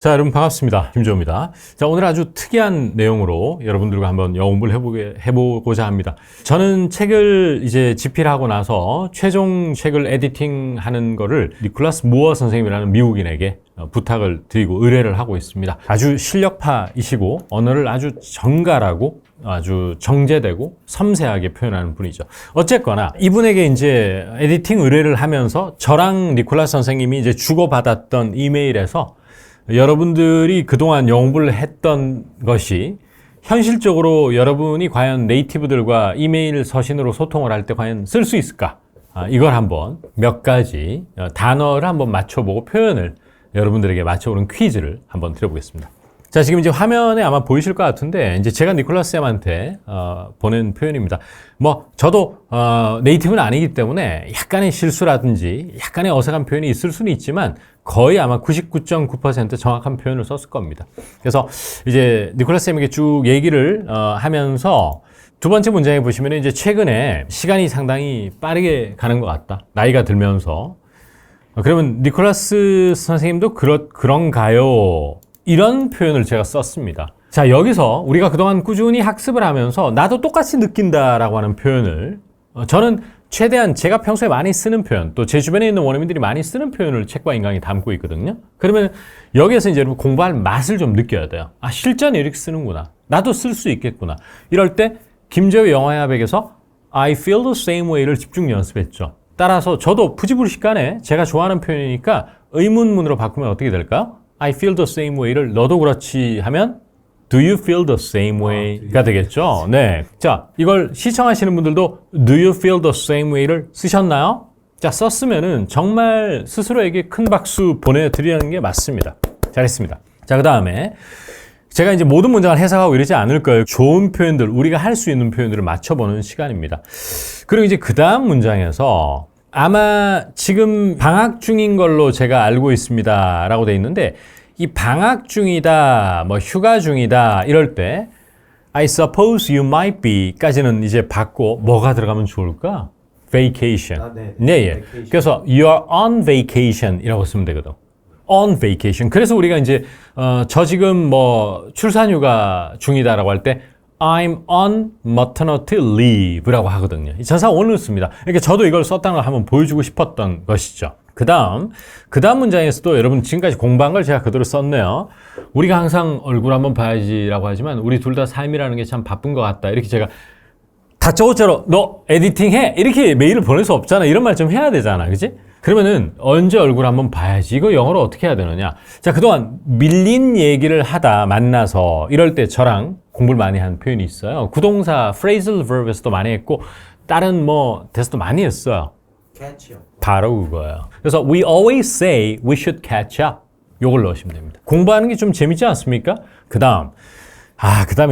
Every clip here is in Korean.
자, 여러분 반갑습니다. 김조입니다. 자, 오늘 아주 특이한 내용으로 여러분들과 한번 영어 공부를 해보고자 합니다. 저는 책을 이제 집필하고 나서 최종 책을 에디팅하는 거를 니콜라스 무어 선생님이라는 미국인에게 부탁을 드리고 의뢰를 하고 있습니다. 아주 실력파이시고 언어를 아주 정갈하고 아주 정제되고 섬세하게 표현하는 분이죠. 어쨌거나 이분에게 이제 에디팅 의뢰를 하면서 저랑 니콜라스 선생님이 이제 주고받았던 이메일에서 여러분들이 그동안 영어 공부를 했던 것이 현실적으로 여러분이 과연 네이티브들과 이메일 서신으로 소통을 할 때 과연 쓸 수 있을까? 이걸 한번 몇 가지 단어를 한번 맞춰보고 표현을 여러분들에게 맞춰보는 퀴즈를 한번 드려보겠습니다. 자, 지금 이제 화면에 아마 보이실 것 같은데, 이제 제가 니콜라스 쌤한테 보낸 표현입니다. 저도 네이티브는 아니기 때문에 약간의 실수라든지 약간의 어색한 표현이 있을 수는 있지만 거의 아마 99.9% 정확한 표현을 썼을 겁니다. 그래서 이제 니콜라스 쌤에게 쭉 얘기를 하면서 두 번째 문장에 보시면 이제 최근에 시간이 상당히 빠르게 가는 것 같다. 나이가 들면서. 그러면 니콜라스 선생님도 그런가요? 이런 표현을 제가 썼습니다. 자, 여기서 우리가 그동안 꾸준히 학습을 하면서 나도 똑같이 느낀다라고 하는 표현을 저는 최대한 제가 평소에 많이 쓰는 표현, 또 제 주변에 있는 원어민들이 많이 쓰는 표현을 책과 인강이 담고 있거든요. 그러면 여기에서 이제 여러분 공부할 맛을 좀 느껴야 돼요. 아, 실전에 이렇게 쓰는구나. 나도 쓸 수 있겠구나. 이럴 때 김재우 영어야백에서 I feel the same way를 집중 연습했죠. 따라서 저도 부지불식간에 제가 좋아하는 표현이니까 의문문으로 바꾸면 어떻게 될까요? I feel the same way를 너도 그렇지 하면 Do you feel the same way가 되겠죠? 네. 자, 이걸 시청하시는 분들도 Do you feel the same way를 쓰셨나요? 자, 썼으면은 정말 스스로에게 큰 박수 보내드리는 게 맞습니다. 잘했습니다. 자, 그 다음에 제가 이제 모든 문장을 해석하고 이러지 않을 거예요. 좋은 표현들, 우리가 할 수 있는 표현들을 맞춰보는 시간입니다. 그리고 이제 그 다음 문장에서 아마 지금 방학 중인 걸로 제가 알고 있습니다 라고 돼 있는데 이 방학 중이다, 휴가 중이다 이럴 때 I suppose you might be 까지는 이제 받고 뭐가 들어가면 좋을까? Vacation. 네, 예. 그래서 you're on vacation 이라고 쓰면 되거든. On vacation. 그래서 우리가 이제 저 지금 출산휴가 중이다라고 할 때 I'm on maternity leave라고 하거든요. 이 전사 on을 씁니다. 그러니까 저도 이걸 썼다는 걸 한번 보여주고 싶었던 것이죠. 그 다음 문장에서도 여러분 지금까지 공부한 걸 제가 그대로 썼네요. 우리가 항상 얼굴 한번 봐야지라고 하지만 우리 둘 다 삶이라는 게 참 바쁜 것 같다. 이렇게 제가 다짜고짜로 너 에디팅 해? 이렇게 메일을 보낼 수 없잖아. 이런 말 좀 해야 되잖아. 그치? 그러면은 언제 얼굴 한번 봐야지. 이거 영어로 어떻게 해야 되느냐. 자, 그동안 밀린 얘기를 하다 만나서 이럴 때 저랑 공부를 많이 한 표현이 있어요. 구동사 phrasal verb에서도 많이 했고 다른 데서도 많이 했어요. catch up. 바로 그거예요. 그래서 we always say we should catch up. 요걸 넣으시면 됩니다. 공부하는 게 좀 재밌지 않습니까? 그 다음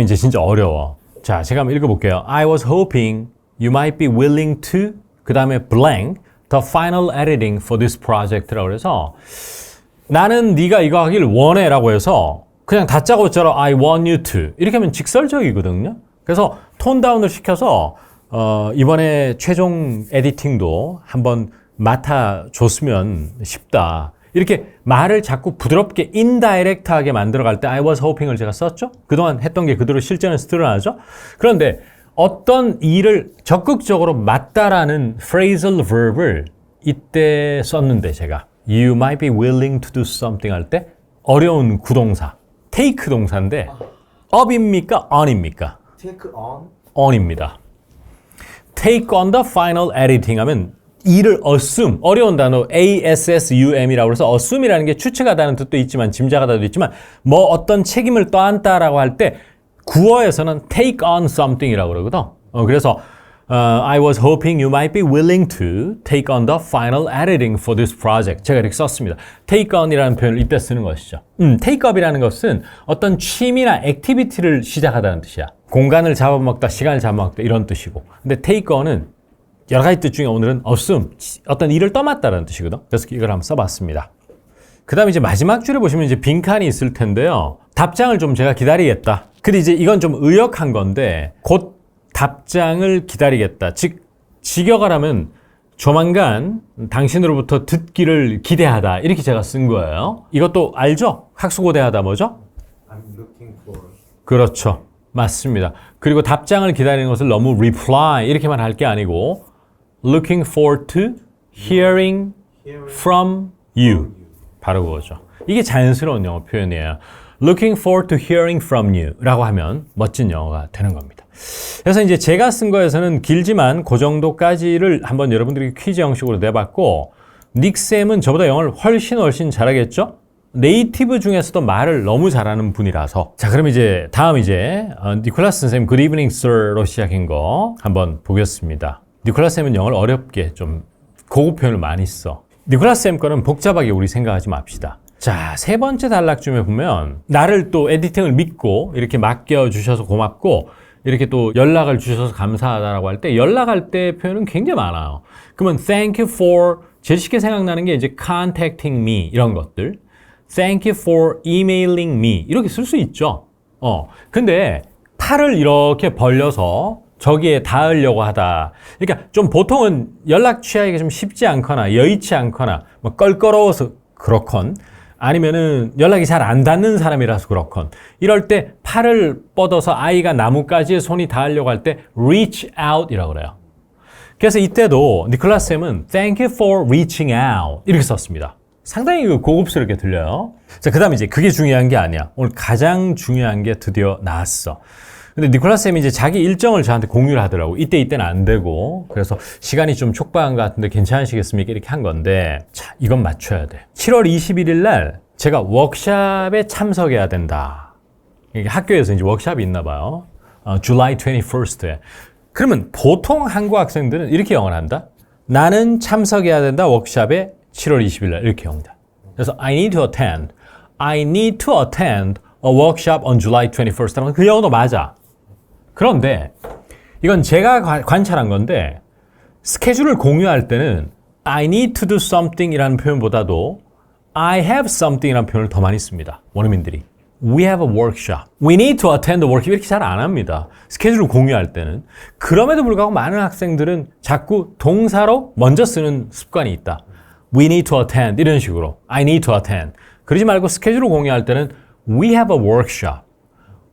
이제 진짜 어려워. 자, 제가 한번 읽어볼게요. I was hoping you might be willing to 그 다음에 blank the final editing for this project라고 해서 나는 네가 이거 하길 원해 라고 해서 그냥 다짜고짜로 I want you to 이렇게 하면 직설적이거든요. 그래서 톤 다운을 시켜서 이번에 최종 에디팅도 한번 맡아줬으면 싶다. 이렇게 말을 자꾸 부드럽게 인다이렉트하게 만들어갈 때 I was hoping을 제가 썼죠. 그동안 했던 게 그대로 실전에서 드러나죠. 그런데 어떤 일을 적극적으로 맞다라는 phrasal verb을 이때 썼는데 제가 You might be willing to do something 할 때 어려운 구동사 take 동사인데 up입니까? on입니까? Take on. on입니다. take on the final editing 하면 일을 assume, 어려운 단어 ASSUM이라고 해서 assume이라는 게 추측하다는 뜻도 있지만 짐작하다도 있지만 어떤 책임을 떠안다라고 할 때 구어에서는 take on something이라고 그러거든. 그래서 I was hoping you might be willing to take on the final editing for this project. 제가 이렇게 썼습니다. take on이라는 표현을 이때 쓰는 것이죠. take up이라는 것은 어떤 취미나 액티비티를 시작하다는 뜻이야. 공간을 잡아먹다, 시간을 잡아먹다 이런 뜻이고. 근데 take on은 여러 가지 뜻 중에 오늘은 assume, 어떤 일을 떠맡다라는 뜻이거든. 그래서 이걸 한번 써봤습니다. 그 다음에 이제 마지막 줄에 보시면 이제 빈칸이 있을 텐데요. 답장을 좀 제가 기다리겠다. 근데 이제 이건 좀 의역한 건데 곧 답장을 기다리겠다. 즉 직역을 하면 조만간 당신으로부터 듣기를 기대하다. 이렇게 제가 쓴 거예요. 이것도 알죠? 학수고대하다 뭐죠? I'm looking for. 그렇죠. 맞습니다. 그리고 답장을 기다리는 것을 너무 reply 이렇게만 할 게 아니고 looking forward to hearing from you. 바로 그거죠. 이게 자연스러운 영어 표현이에요. Looking forward to hearing from you 라고 하면 멋진 영어가 되는 겁니다. 그래서 이제 제가 쓴 거에서는 길지만 그 정도까지를 한번 여러분들이 퀴즈 형식으로 내봤고 닉쌤은 저보다 영어를 훨씬 잘하겠죠? 네이티브 중에서도 말을 너무 잘하는 분이라서 자 그럼 이제 다음 이제 니콜라스 선생님 Good evening sir로 시작한 거 한번 보겠습니다. 니콜라스 쌤은 영어를 어렵게 좀 고급 표현을 많이 써. 니콜라스 쌤 거는 복잡하게 우리 생각하지 맙시다. 자, 세 번째 단락쯤에 보면 나를 또 에디팅을 믿고 이렇게 맡겨주셔서 고맙고 이렇게 또 연락을 주셔서 감사하다라고 할 때 연락할 때 표현은 굉장히 많아요. 그러면 thank you for 제일 쉽게 생각나는 게 이제 contacting me 이런 것들 thank you for emailing me 이렇게 쓸 수 있죠. 근데 팔을 이렇게 벌려서 저기에 닿으려고 하다. 그러니까 좀 보통은 연락 취하기가 좀 쉽지 않거나 여의치 않거나 뭐 껄끄러워서 그렇건 아니면은 연락이 잘 안 닿는 사람이라서 그렇건 이럴 때 팔을 뻗어서 아이가 나뭇가지에 손이 닿으려고 할 때 reach out 이라고 그래요. 그래서 이때도 니콜라스 쌤은 thank you for reaching out 이렇게 썼습니다. 상당히 고급스럽게 들려요. 자, 그 다음에 이제 그게 중요한 게 아니야. 오늘 가장 중요한 게 드디어 나왔어. 근데 니콜라스 쌤이 이제 자기 일정을 저한테 공유를 하더라고. 이때는 안 되고. 그래서 시간이 좀 촉박한 것 같은데 괜찮으시겠습니까? 이렇게 한 건데. 자, 이건 맞춰야 돼. 7월 21일 날 제가 워크샵에 참석해야 된다. 이게 학교에서 이제 워크샵이 있나 봐요. July 21st에. 그러면 보통 한국 학생들은 이렇게 영어를 한다. 나는 참석해야 된다. 워크샵에 7월 20일 날 이렇게 영어다. 그래서 I need to attend. I need to attend a workshop on July 21st. 그 영어도 맞아. 그런데 이건 제가 관찰한 건데 스케줄을 공유할 때는 I need to do something 이라는 표현보다도 I have something 이라는 표현을 더 많이 씁니다. 원어민들이. We have a workshop. We need to attend the workshop. 이렇게 잘 안 합니다. 스케줄을 공유할 때는. 그럼에도 불구하고 많은 학생들은 자꾸 동사로 먼저 쓰는 습관이 있다. We need to attend 이런 식으로. I need to attend. 그러지 말고 스케줄을 공유할 때는 We have a workshop.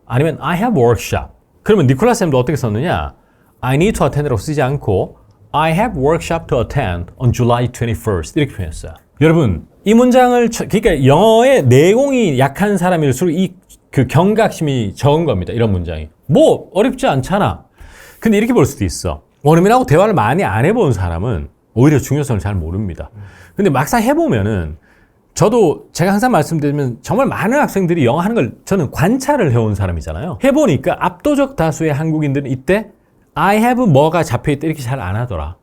아니면 I have a workshop. 그러면 니콜라스 쌤도 어떻게 썼느냐? I need to attend라고 쓰지 않고 I have workshop to attend on July 21st 이렇게 표현했어요. 여러분 이 문장을 그러니까 영어의 내공이 약한 사람일수록 그 경각심이 적은 겁니다. 이런 문장이. 뭐 어렵지 않잖아. 근데 이렇게 볼 수도 있어. 원어민하고 대화를 많이 안 해본 사람은 오히려 중요성을 잘 모릅니다. 근데 막상 해보면은 저도 제가 항상 말씀드리면 정말 많은 학생들이 영어 하는 걸 저는 관찰을 해온 사람이잖아요. 해보니까 압도적 다수의 한국인들은 이때 I have 뭐가 잡혀있다 이렇게 잘 안 하더라.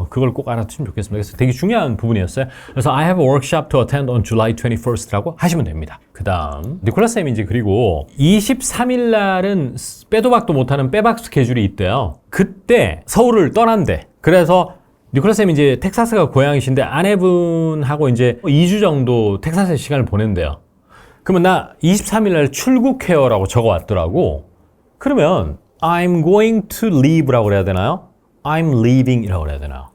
그걸 꼭 알아두시면 좋겠습니다. 그래서 되게 중요한 부분이었어요. 그래서 I have a workshop to attend on July 21st라고 하시면 됩니다. 그 다음 니콜라스 쌤이 이제 그리고 23일 날은 빼도 박도 못하는 빼박 스케줄이 있대요. 그때 서울을 떠난대. 그래서 니콜라스 쌤이 이제 텍사스가 고향이신데 아내분하고 이제 2주 정도 텍사스에 시간을 보낸대요. 그러면 나 23일 날 출국해요라고 적어왔더라고. 그러면 I'm going to leave라고 그래야 되나요? I'm leaving 이라고 그래야 되나요?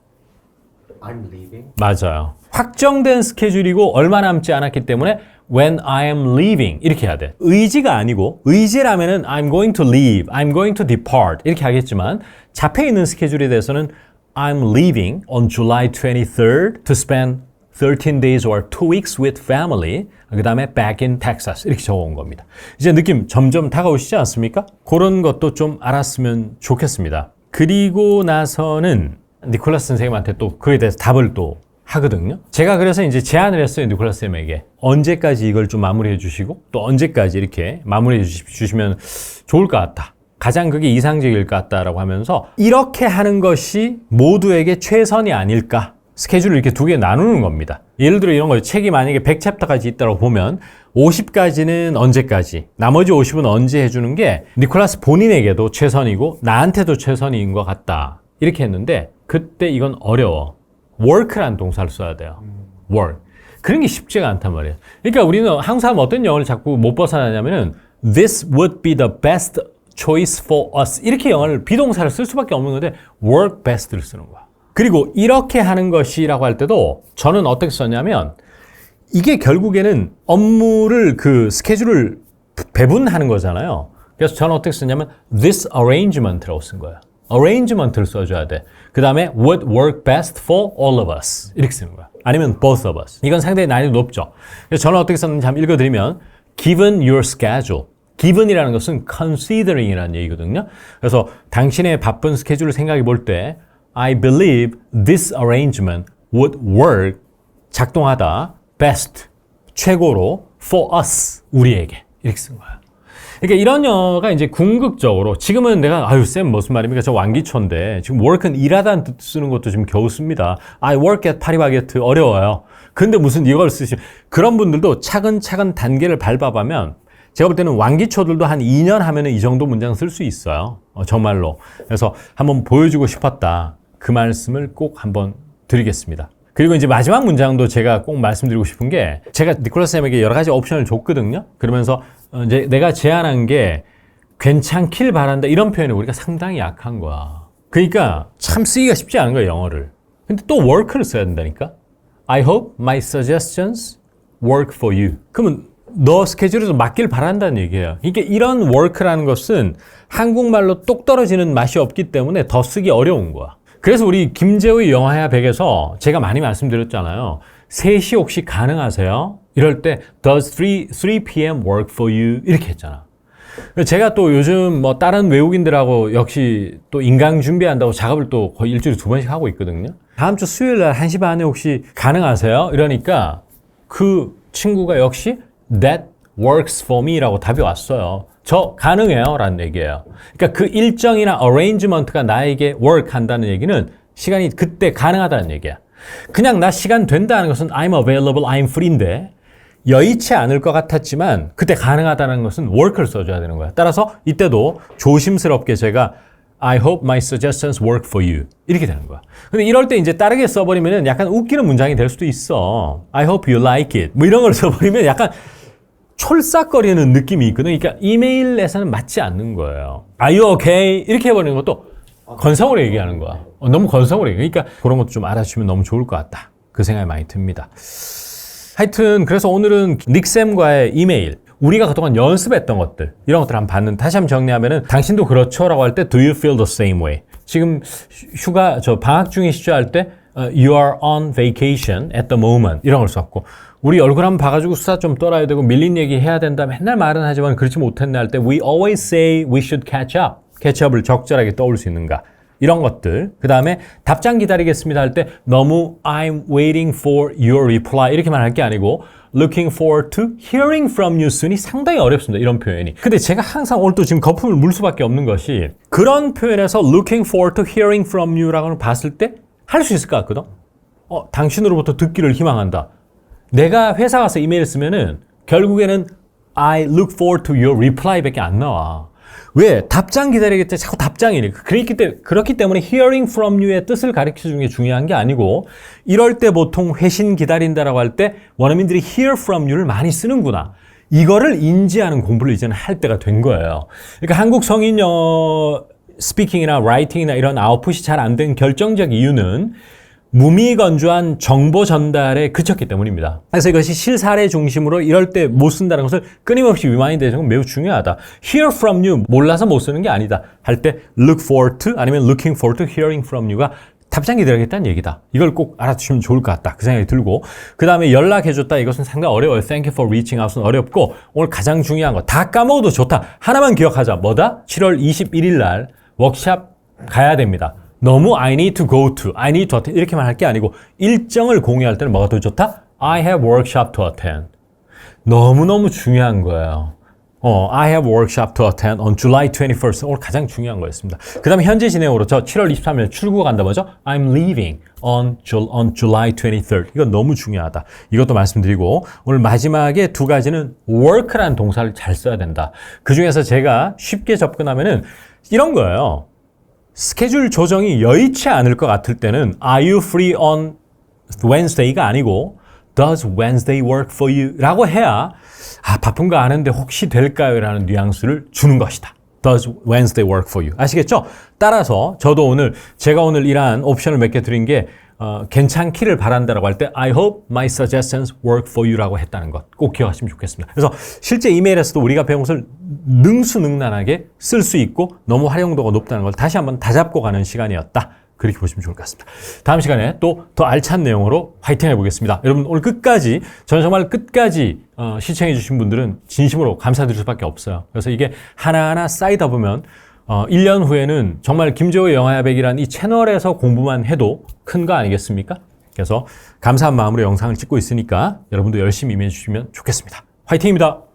I'm leaving? 맞아요. 확정된 스케줄이고 얼마 남지 않았기 때문에 when I am leaving 이렇게 해야 돼. 의지가 아니고 의지라면은 I'm going to leave, I'm going to depart 이렇게 하겠지만 잡혀있는 스케줄에 대해서는 I'm leaving on July 23rd to spend 13 days or 2 weeks with family. 그 다음에 back in Texas. 이렇게 적어온 겁니다. 이제 느낌 점점 다가오시지 않습니까? 그런 것도 좀 알았으면 좋겠습니다. 그리고 나서는 니콜라스 선생님한테 또 그에 대해서 답을 또 하거든요. 제가 그래서 이제 제안을 했어요. 니콜라스 쌤에게. 언제까지 이걸 좀 마무리해 주시고 또 언제까지 이렇게 마무리해 주시면 좋을 것 같다. 가장 그게 이상적일 것 같다라고 하면서 이렇게 하는 것이 모두에게 최선이 아닐까. 스케줄을 이렇게 두 개 나누는 겁니다. 예를 들어 이런 거예요. 책이 만약에 100챕터까지 있다고 보면 50까지는 언제까지, 나머지 50은 언제 해주는 게 니콜라스 본인에게도 최선이고 나한테도 최선인 것 같다. 이렇게 했는데 그때 이건 어려워. work라는 동사를 써야 돼요. work. 그런 게 쉽지가 않단 말이에요. 그러니까 우리는 항상 어떤 영어를 자꾸 못 벗어나냐면은 This would be the best choice for us. 이렇게 영어를 비동사를 쓸 수밖에 없는 건데 work best를 쓰는 거야. 그리고 이렇게 하는 것이라고 할 때도 저는 어떻게 썼냐면 이게 결국에는 업무를 그 스케줄을 배분하는 거잖아요. 그래서 저는 어떻게 썼냐면 this arrangement라고 쓴 거예요. arrangement를 써줘야 돼. 그 다음에 would work best for all of us 이렇게 쓰는 거야. 아니면 both of us. 이건 상당히 난이도 높죠. 그래서 저는 어떻게 썼는지 한번 읽어드리면 given your schedule. given이라는 것은 considering이라는 얘기거든요. 그래서 당신의 바쁜 스케줄을 생각해 볼 때 I believe this arrangement would work 작동하다 best 최고로 for us 우리에게 이렇게 쓴 거야. 그러니까 이런 영어가 이제 궁극적으로 지금은 내가 아유 쌤 무슨 말입니까? 저 완기초인데 지금 work는 일하다는 뜻 쓰는 것도 지금 겨우 씁니다. I work at 파리바게트 어려워요. 근데 무슨 이걸 쓰시 그런 분들도 차근차근 단계를 밟아가면 제가 볼 때는 완기초들도 한 2년 하면은 이 정도 문장 쓸 수 있어요. 정말로. 그래서 한번 보여주고 싶었다. 그 말씀을 꼭 한번 드리겠습니다. 그리고 이제 마지막 문장도 제가 꼭 말씀드리고 싶은 게 제가 니콜라스 쌤에게 여러 가지 옵션을 줬거든요. 그러면서 이제 내가 제안한 게 괜찮길 바란다 이런 표현이 우리가 상당히 약한 거야. 그러니까 참 쓰기가 쉽지 않은 거야 영어를. 근데 또 work를 써야 된다니까. I hope my suggestions work for you. 그러면 너 스케줄에서 맞길 바란다는 얘기예요. 그러니까 이런 work라는 것은 한국말로 똑 떨어지는 맛이 없기 때문에 더 쓰기 어려운 거야. 그래서 우리 김재우의 영화야 100에서 제가 많이 말씀드렸잖아요. 3시 혹시 가능하세요? 이럴 때 Does 3 p.m. work for you? 이렇게 했잖아. 제가 또 요즘 뭐 다른 외국인들하고 역시 또 인강 준비한다고 작업을 또 거의 일주일에 2번씩 하고 있거든요. 다음 주 수요일 날 1시 반에 혹시 가능하세요? 이러니까 그 친구가 역시 That works for me 라고 답이 왔어요. 저 가능해요 라는 얘기예요. 그러니까 그 일정이나 arrangement가 나에게 work 한다는 얘기는 시간이 그때 가능하다는 얘기야. 그냥 나 시간 된다는 것은 I'm available, I'm free인데 여의치 않을 것 같았지만 그때 가능하다는 것은 work를 써줘야 되는 거야. 따라서 이때도 조심스럽게 제가 I hope my suggestions work for you 이렇게 되는 거야. 근데 이럴 때 이제 다르게 써버리면 약간 웃기는 문장이 될 수도 있어. I hope you like it 뭐 이런 걸 써버리면 약간 촐싹거리는 느낌이 있거든. 그러니까 이메일에서는 맞지 않는 거예요. Are you okay? 이렇게 해버리는 것도 건성으로 얘기하는 거야. 너무 건성으로 얘기해. 그러니까 그런 것도 좀 알아주시면 너무 좋을 것 같다. 그 생각이 많이 듭니다. 하여튼 그래서 오늘은 닉쌤과의 이메일 우리가 그동안 연습했던 것들 이런 것들 한번 봤는데 다시 한번 정리하면은 당신도 그렇죠? 라고 할 때 Do you feel the same way? 지금 휴가 방학 중이시죠? 할 때 You are on vacation at the moment 이런 걸 썼고 우리 얼굴 한번 봐가지고 수다 좀 떨어야 되고 밀린 얘기 해야 된다 맨날 말은 하지만 그렇지 못했네 할 때 We always say we should catch up catch-up을 적절하게 떠올 수 있는가 이런 것들 그 다음에 답장 기다리겠습니다 할 때 너무 I'm waiting for your reply 이렇게만 할 게 아니고 looking forward to hearing from you soon이 상당히 어렵습니다. 이런 표현이. 근데 제가 항상 오늘 또 지금 거품을 물 수밖에 없는 것이 그런 표현에서 looking forward to hearing from you라고 봤을 때 할 수 있을 것 같거든. 당신으로부터 듣기를 희망한다. 내가 회사 가서 이메일 쓰면은 결국에는 I look forward to your reply 밖에 안 나와. 왜? 답장 기다리겠다. 자꾸 답장이니까. 그렇기 때문에 hearing from you의 뜻을 가르쳐주는 게 중요한 게 아니고 이럴 때 보통 회신 기다린다라고 할 때 원어민들이 hear from you를 많이 쓰는구나. 이거를 인지하는 공부를 이제는 할 때가 된 거예요. 그러니까 한국 성인 영어 스피킹이나 라이팅이나 이런 아웃풋이 잘 안 된 결정적 이유는 무미건조한 정보 전달에 그쳤기 때문입니다. 그래서 이것이 실사례 중심으로 이럴 때 못 쓴다는 것을 끊임없이 리마인드 해주는 건 매우 중요하다. Hear from you, 몰라서 못 쓰는 게 아니다. 할 때 look forward to 아니면 looking forward to hearing from you가 답장 기다리겠다는 얘기다. 이걸 꼭 알아두시면 좋을 것 같다. 그 생각이 들고 그 다음에 연락해줬다. 이것은 상당히 어려워요. Thank you for reaching out은 어렵고 오늘 가장 중요한 거 다 까먹어도 좋다. 하나만 기억하자. 뭐다? 7월 21일 날 워크샵 가야 됩니다. 너무 I need to go to, I need to attend 이렇게만 할 게 아니고 일정을 공유할 때는 뭐가 더 좋다? I have workshop to attend. 너무너무 중요한 거예요. I have workshop to attend on July 21st. 오늘 가장 중요한 거였습니다. 그 다음에 현재 진행으로 저 7월 23일 출국을 간다 뭐죠? I'm leaving on July 23rd. 이건 너무 중요하다. 이것도 말씀드리고 오늘 마지막에 두 가지는 work라는 동사를 잘 써야 된다. 그 중에서 제가 쉽게 접근하면은 이런 거예요. 스케줄 조정이 여의치 않을 것 같을 때는 Are you free on Wednesday가 아니고 Does Wednesday work for you? 라고 해야 바쁜 거 아는데 혹시 될까요? 라는 뉘앙스를 주는 것이다. Does Wednesday work for you? 아시겠죠? 따라서 저도 오늘 제가 오늘 일한 옵션을 몇 개 드린 게 괜찮기를 바란다라고 할 때 I hope my suggestions work for you라고 했다는 것 꼭 기억하시면 좋겠습니다. 그래서 실제 이메일에서도 우리가 배운 것을 능수능란하게 쓸 수 있고 너무 활용도가 높다는 걸 다시 한번 다잡고 가는 시간이었다. 그렇게 보시면 좋을 것 같습니다. 다음 시간에 또 더 알찬 내용으로 화이팅 해보겠습니다. 여러분 오늘 끝까지 저는 정말 끝까지 시청해 주신 분들은 진심으로 감사드릴 수밖에 없어요. 그래서 이게 하나하나 쌓이다 보면 1년 후에는 정말 김재호의 영화야백이라는 이 채널에서 공부만 해도 큰 거 아니겠습니까? 그래서 감사한 마음으로 영상을 찍고 있으니까 여러분도 열심히 임해 주시면 좋겠습니다. 화이팅입니다.